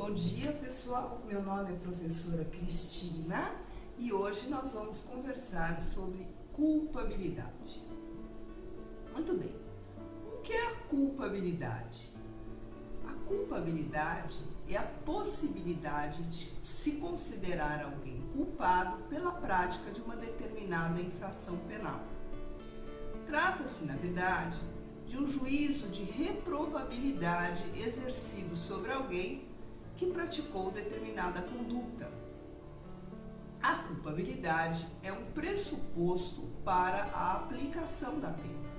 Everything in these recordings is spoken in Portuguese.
Bom dia, pessoal. Meu nome é professora Cristina e hoje nós vamos conversar sobre culpabilidade. Muito bem. O que é a culpabilidade? A culpabilidade é a possibilidade de se considerar alguém culpado pela prática de uma determinada infração penal. Trata-se, na verdade, de um juízo de reprovabilidade exercido sobre alguém que praticou determinada conduta. A culpabilidade é um pressuposto para a aplicação da pena.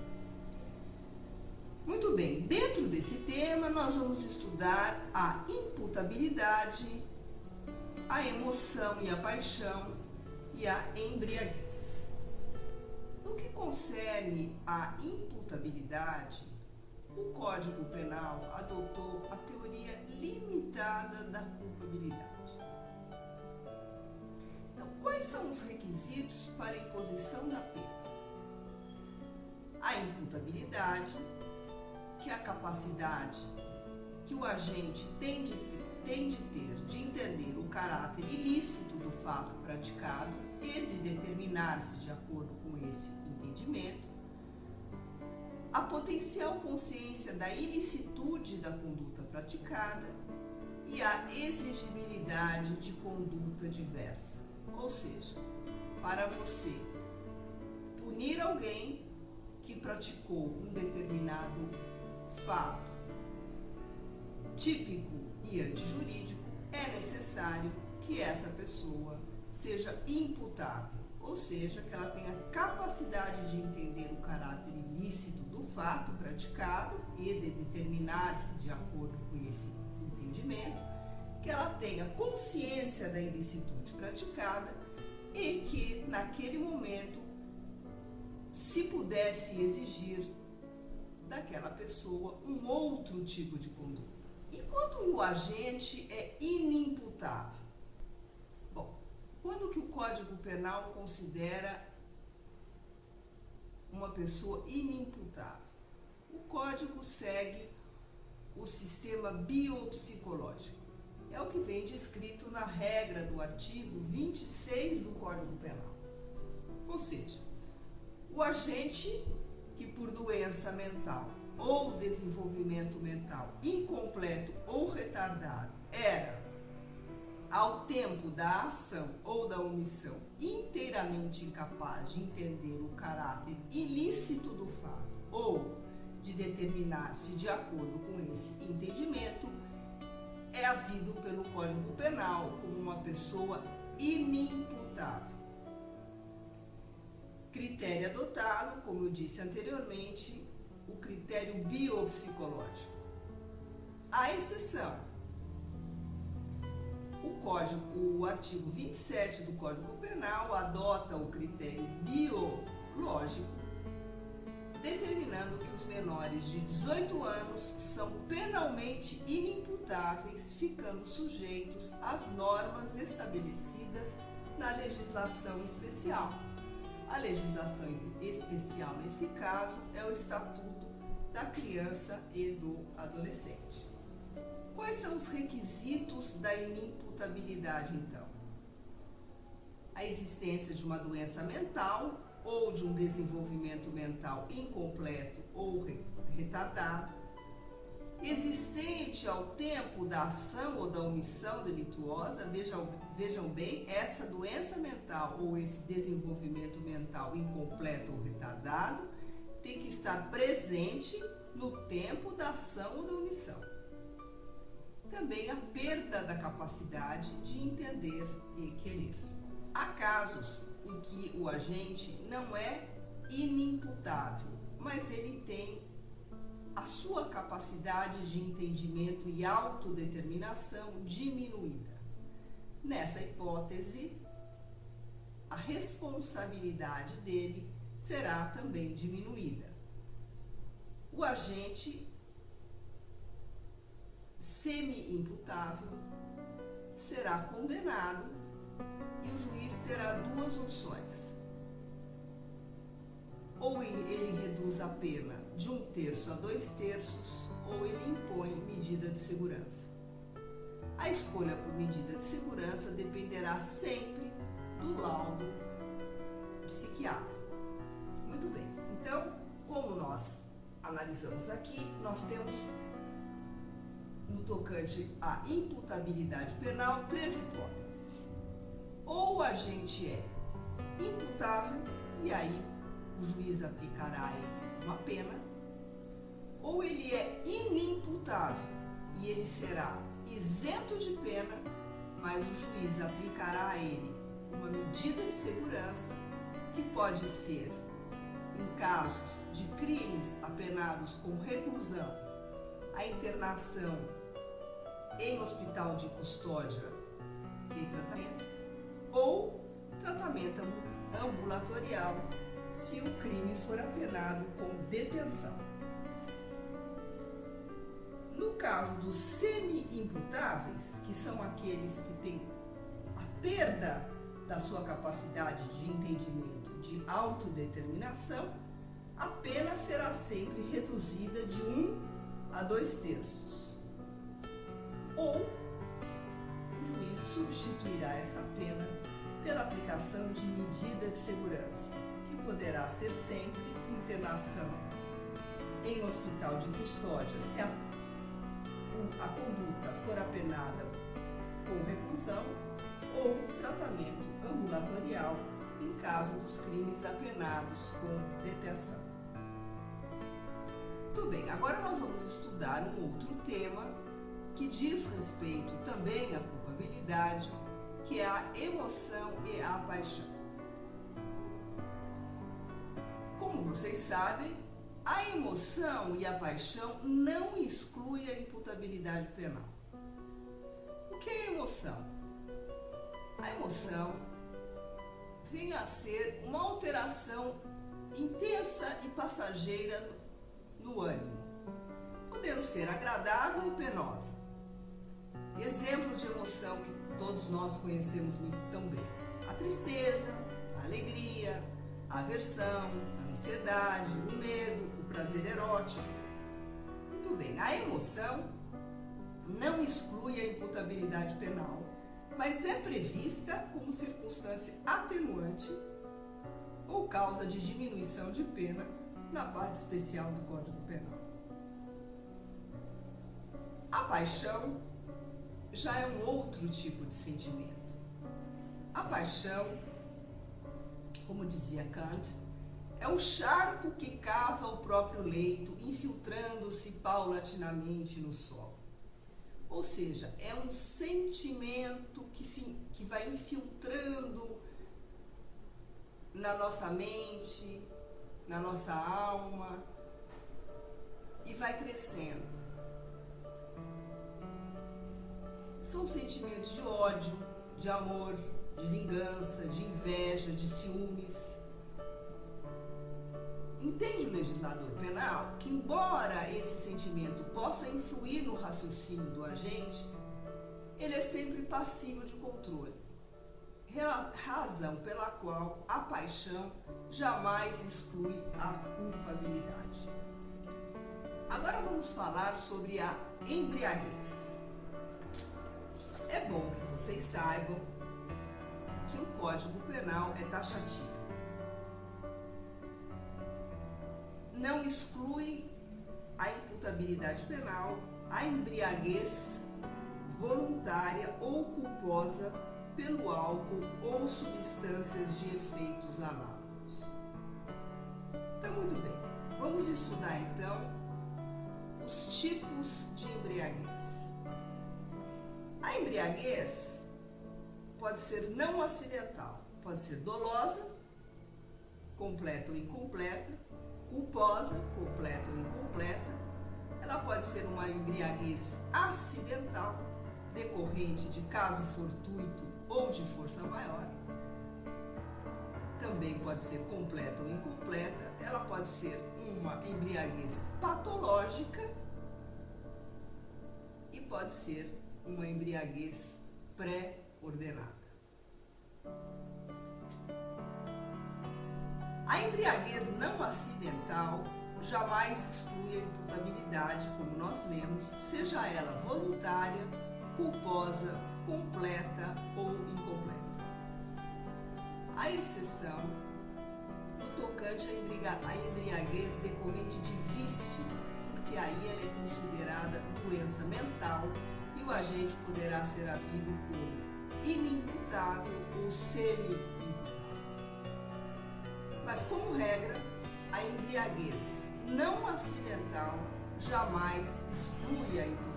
Muito bem, dentro desse tema nós vamos estudar a imputabilidade, a emoção e a paixão e a embriaguez. No que concerne à imputabilidade, o Código Penal adotou a teoria limitada da culpabilidade. Então, quais são os requisitos para a imposição da pena? A imputabilidade, que é a capacidade que o agente tem de ter de entender o caráter ilícito do fato praticado e de determinar-se de acordo com esse entendimento, a potencial consciência da ilicitude da conduta praticada e a exigibilidade de conduta diversa. Ou seja, para você punir alguém que praticou um determinado fato típico e antijurídico, é necessário que essa pessoa seja imputável, ou seja, que ela tenha capacidade de entender o caráter ilícito do fato praticado e de determinar-se de acordo com esse entendimento, que ela tenha consciência da ilicitude praticada e que, naquele momento, se pudesse exigir daquela pessoa um outro tipo de conduta. E quando o agente é inimputável? Bom, quando que o Código Penal considera uma pessoa inimputável? O Código segue o sistema biopsicológico. É o que vem descrito na regra do artigo 26 do Código Penal. Ou seja, o agente que por doença mental ou desenvolvimento mental incompleto ou retardado era, ao tempo da ação ou da omissão, inteiramente incapaz de entender o caráter ilícito do fato ou de determinar-se de acordo com esse entendimento, é havido pelo Código Penal como uma pessoa inimputável. Critério adotado, como eu disse anteriormente, o critério biopsicológico. A exceção, o artigo 27 do Código Penal adota o critério biológico, determinando que os menores de 18 anos são penalmente inimputáveis, ficando sujeitos às normas estabelecidas na legislação especial. A legislação especial, nesse caso, é o Estatuto da Criança e do Adolescente. Quais são os requisitos da inimputabilidade, então? A existência de uma doença mental ou de um desenvolvimento mental incompleto ou retardado, existente ao tempo da ação ou da omissão delituosa. Vejam bem, essa doença mental ou esse desenvolvimento mental incompleto ou retardado tem que estar presente no tempo da ação ou da omissão. Também a perda da capacidade de entender e querer. Há casos em que o agente não é inimputável, mas ele tem a sua capacidade de entendimento e autodeterminação diminuída. Nessa hipótese, a responsabilidade dele será também diminuída. O agente semi-imputável será condenado e o juiz terá duas opções. Ou ele reduz a pena de 1/3 a 2/3, ou ele impõe medida de segurança. A escolha por medida de segurança dependerá sempre do laudo psiquiátrico. Muito bem, então, como nós analisamos aqui, nós temos, no tocante à imputabilidade penal, 3 hipóteses. Ou o agente é imputável, e aí o juiz aplicará a ele uma pena, ou ele é inimputável, e ele será isento de pena, mas o juiz aplicará a ele uma medida de segurança, que pode ser, em casos de crimes apenados com reclusão, a internação em hospital de custódia e tratamento, ou tratamento ambulatorial, se o crime for apenado com detenção. No caso dos semi-imputáveis, que são aqueles que têm a perda da sua capacidade de entendimento, de autodeterminação, a pena será sempre reduzida de 1 a 2/3. Ou o juiz substituirá essa pena pela aplicação de medida de segurança, que poderá ser sempre internação em hospital de custódia, se a conduta for apenada com reclusão, ou tratamento ambulatorial em caso dos crimes apenados com detenção. Muito bem, agora nós vamos estudar um outro tema que diz respeito também à culpabilidade, que é a emoção e a paixão. Como vocês sabem, a emoção e a paixão não excluem a imputabilidade penal. O que é emoção? A emoção vem a ser uma alteração intensa e passageira no ânimo, podendo ser agradável ou penosa. Exemplo de emoção que todos nós conhecemos muito tão bem: a tristeza, a alegria, a aversão, a ansiedade, o medo, o prazer erótico. Muito bem, a emoção não exclui a imputabilidade penal, mas é prevista como circunstância atenuante ou causa de diminuição de pena na parte especial do Código Penal. A paixão já é um outro tipo de sentimento. A paixão, como dizia Kant, é o charco que cava o próprio leito, infiltrando-se paulatinamente no solo. Ou seja, é um sentimento que vai infiltrando na nossa mente, na nossa alma, e vai crescendo. São sentimentos de ódio, de amor, de vingança, de inveja, de ciúmes. Entende o legislador penal que, embora esse sentimento possa influir no raciocínio do agente, ele é sempre passivo de controle, razão pela qual a paixão jamais exclui a culpabilidade. Agora vamos falar sobre a embriaguez. É bom que vocês saibam que o Código Penal é taxativo. Não exclui a imputabilidade penal a embriaguez voluntária ou culposa pelo álcool ou substâncias de efeitos análogos. Então, muito bem, vamos estudar então os tipos de embriaguez. A embriaguez pode ser não acidental, pode ser dolosa, completa ou incompleta, culposa, completa ou incompleta. Ela pode ser uma embriaguez acidental, decorrente de caso fortuito ou de força maior. Também pode ser completa ou incompleta. Ela pode ser uma embriaguez patológica e pode ser uma embriaguez pré-ordenada. A embriaguez não acidental jamais exclui a imputabilidade, como nós lemos, seja ela voluntária culposa, completa ou incompleta. A exceção no tocante à embriaguez decorrente de vício, porque aí ela é considerada doença mental e o agente poderá ser havido como inimputável ou semi-imputável. Mas, como regra, a embriaguez não acidental jamais exclui a imputabilidade.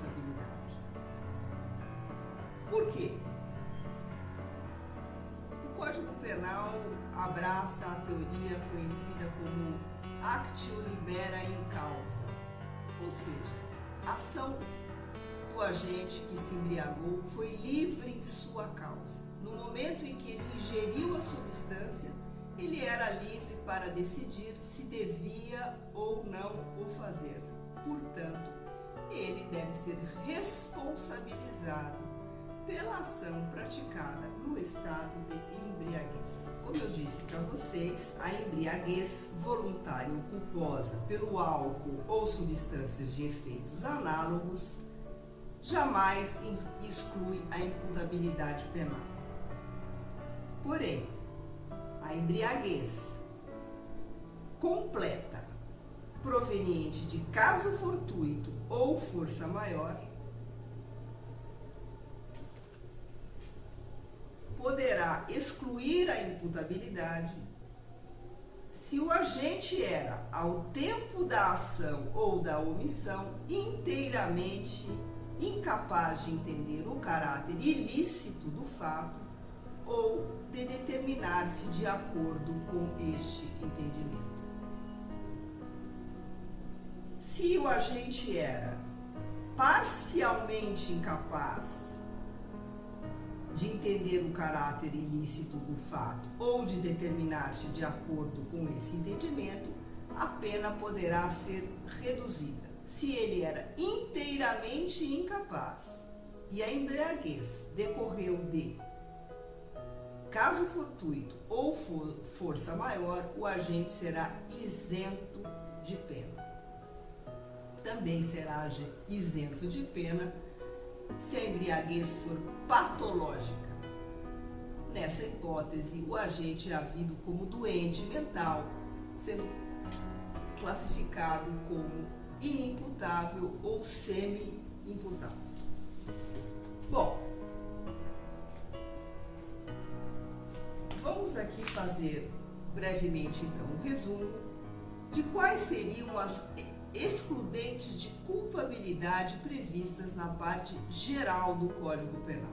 Por quê? O Código Penal abraça a teoria conhecida como actio libera in causa, ou seja, a ação do agente que se embriagou foi livre em sua causa. No momento em que ele ingeriu a substância, ele era livre para decidir se devia ou não o fazer. Portanto, ele deve ser responsabilizado pela ação praticada no estado de embriaguez. Como eu disse para vocês, a embriaguez voluntária ou culposa pelo álcool ou substâncias de efeitos análogos jamais exclui a imputabilidade penal. Porém, a embriaguez completa, proveniente de caso fortuito ou força maior, poderá excluir a imputabilidade se o agente era, ao tempo da ação ou da omissão, inteiramente incapaz de entender o caráter ilícito do fato ou de determinar-se de acordo com este entendimento. Se o agente era parcialmente incapaz de entender o caráter ilícito do fato ou de determinar-se de acordo com esse entendimento, a pena poderá ser reduzida. Se ele era inteiramente incapaz e a embriaguez decorreu de caso fortuito ou força maior, o agente será isento de pena. Também será isento de pena se a embriaguez for patológica. Nessa hipótese, o agente é havido como doente mental, sendo classificado como inimputável ou semi-imputável. Bom, vamos aqui fazer brevemente então um resumo de quais seriam as excludentes de culpabilidade previstas na parte geral do Código Penal.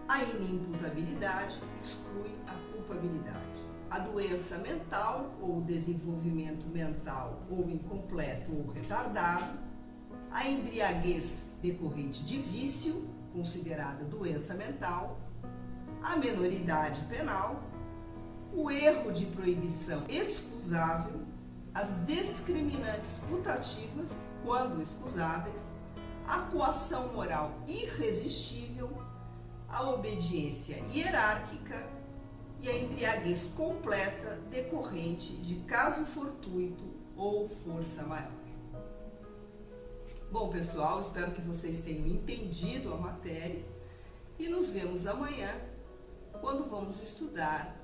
A inimputabilidade exclui a culpabilidade. A doença mental ou desenvolvimento mental ou incompleto ou retardado, a embriaguez decorrente de vício, considerada doença mental, a menoridade penal, o erro de proibição excusável, as discriminantes putativas, quando excusáveis, a coação moral irresistível, a obediência hierárquica e a embriaguez completa decorrente de caso fortuito ou força maior. Bom, pessoal, espero que vocês tenham entendido a matéria e nos vemos amanhã, quando vamos estudar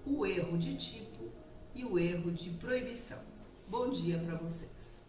o erro de tipo e o erro de proibição. Bom dia para vocês.